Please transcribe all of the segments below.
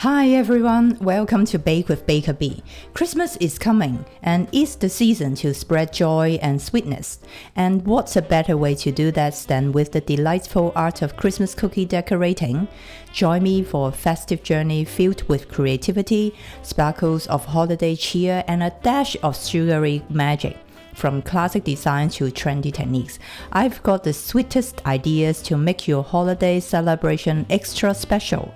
Hi everyone, welcome to Bake with Baker Bee. Christmas is coming and it's the season to spread joy and sweetness. And what's a better way to do that than with the delightful art of Christmas cookie decorating? Join me for a festive journey filled with creativity, sparkles of holiday cheer, and a dash of sugary magic. From classic designs to trendy techniques, I've got the sweetest ideas to make your holiday celebration extra special.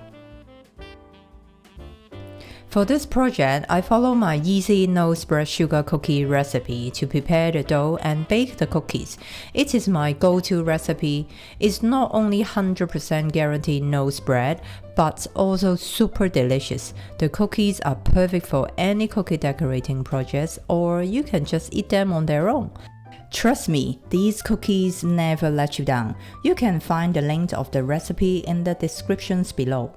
For this project, I follow my easy no-spread sugar cookie recipe to prepare the dough and bake the cookies. It is my go-to recipe. It's not only 100% guaranteed no spread, but also super delicious. The cookies are perfect for any cookie decorating projects, or you can just eat them on their own. Trust me, these cookies never let you down. You can find the link of the recipe in the descriptions below.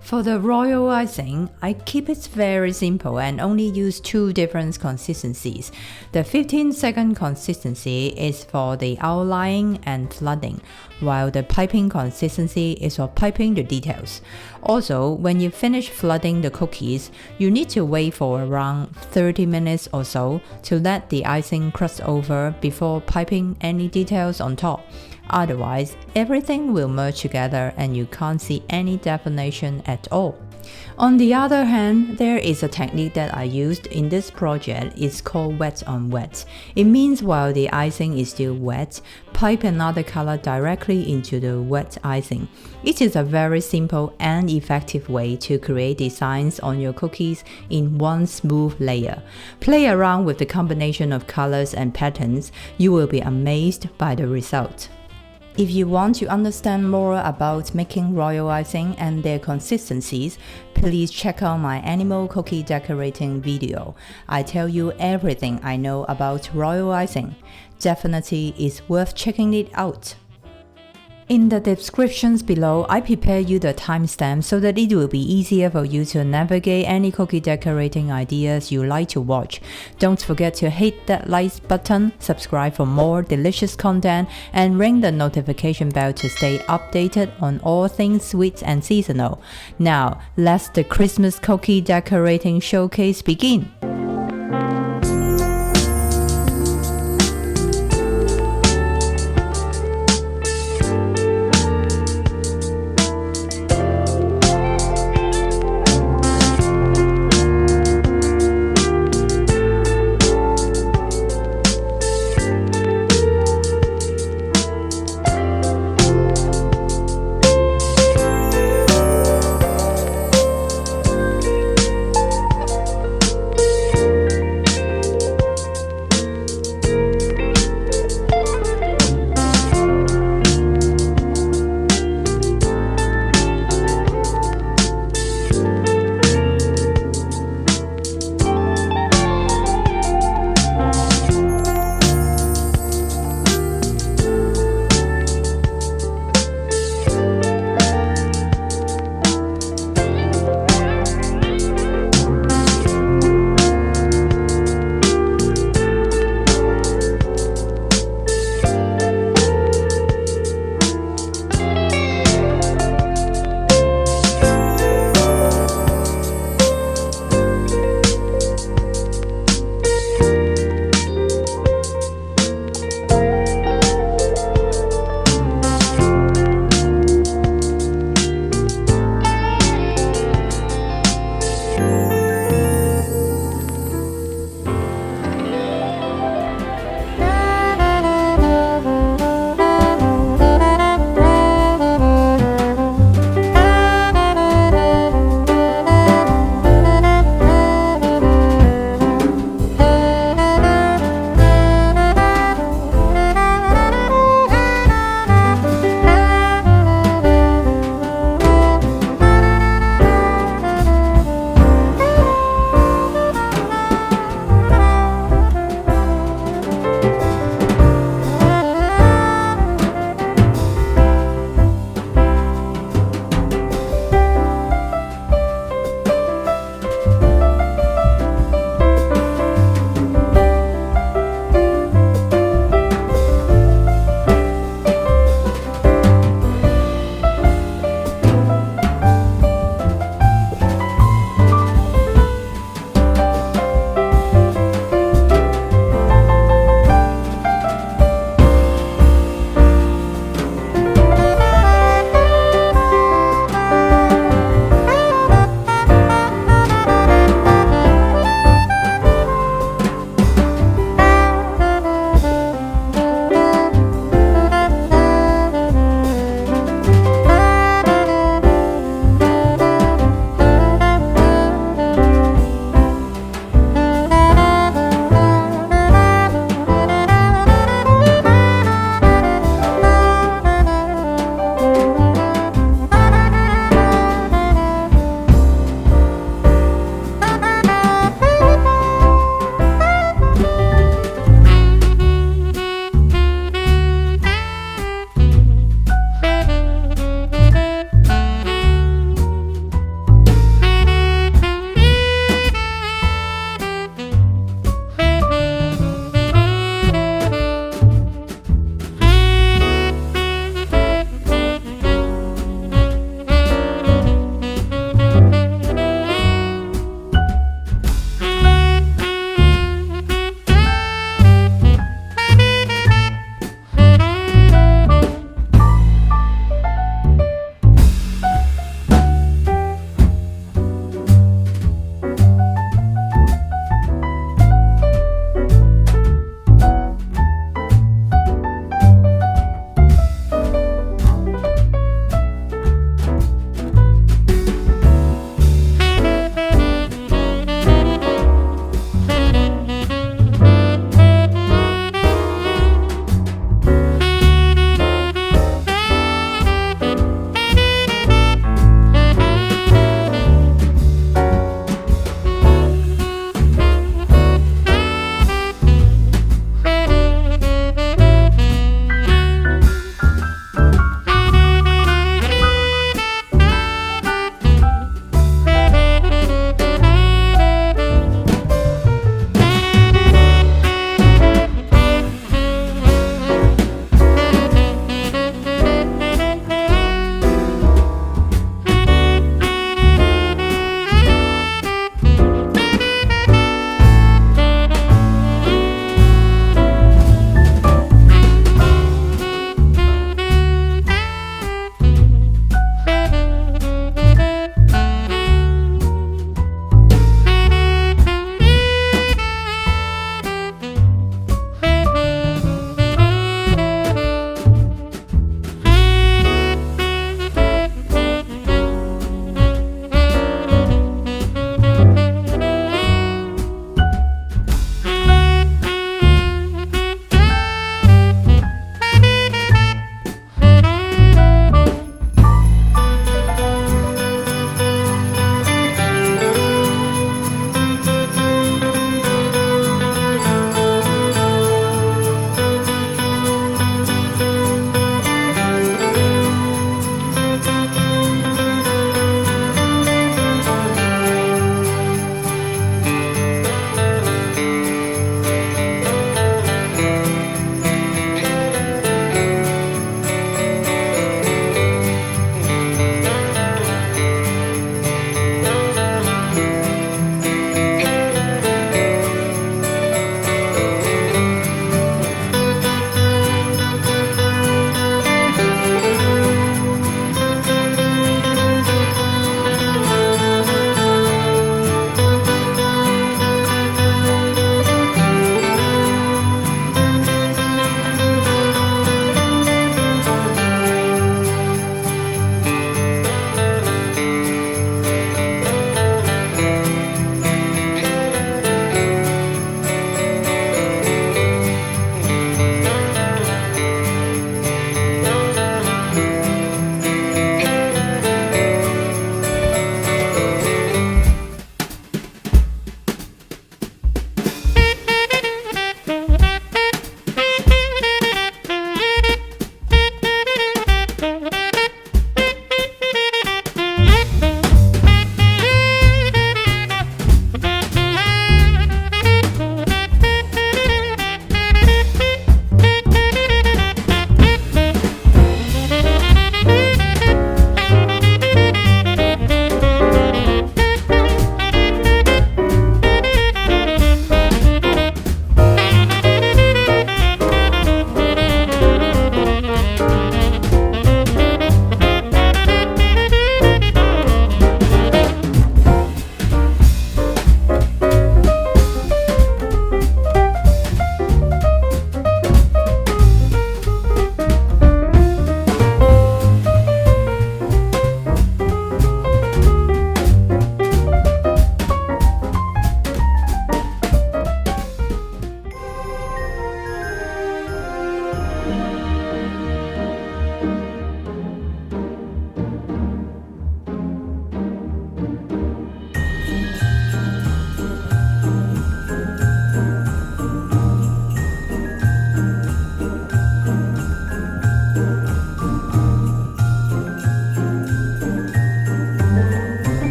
For the royal icing, I keep it very simple and only use two different consistencies. The 15-second consistency is for the outlining and flooding, while the piping consistency is for piping the details. Also, when you finish flooding the cookies, you need to wait for around 30 minutes or so to let the icing crust over before piping any details on top. Otherwise, everything will merge together and you can't see any definition at all. On the other hand, there is a technique that I used in this project. It's called wet on wet. It means while the icing is still wet, pipe another color directly into the wet icing. It is a very simple and effective way to create designs on your cookies in one smooth layer. Play around with the combination of colors and patterns. You will be amazed by the result. If you want to understand more about making royal icing and their consistencies, please check out my animal cookie decorating video. I tell you everything I know about royal icing. Definitely is worth checking it out. In the descriptions below, I prepare you the timestamp so that it will be easier for you to navigate any cookie decorating ideas you like to watch. Don't forget to hit that like button, subscribe for more delicious content, and ring the notification bell to stay updated on all things sweet and seasonal. Now, let the Christmas cookie decorating showcase begin.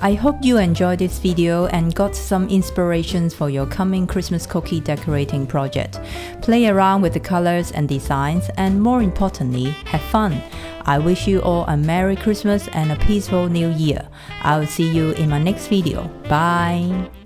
I hope you enjoyed this video and got some inspirations for your coming Christmas cookie decorating project. Play around with the colors and designs, and more importantly, have fun. I wish you all a Merry Christmas and a peaceful New Year. I'll see you in my next video. Bye!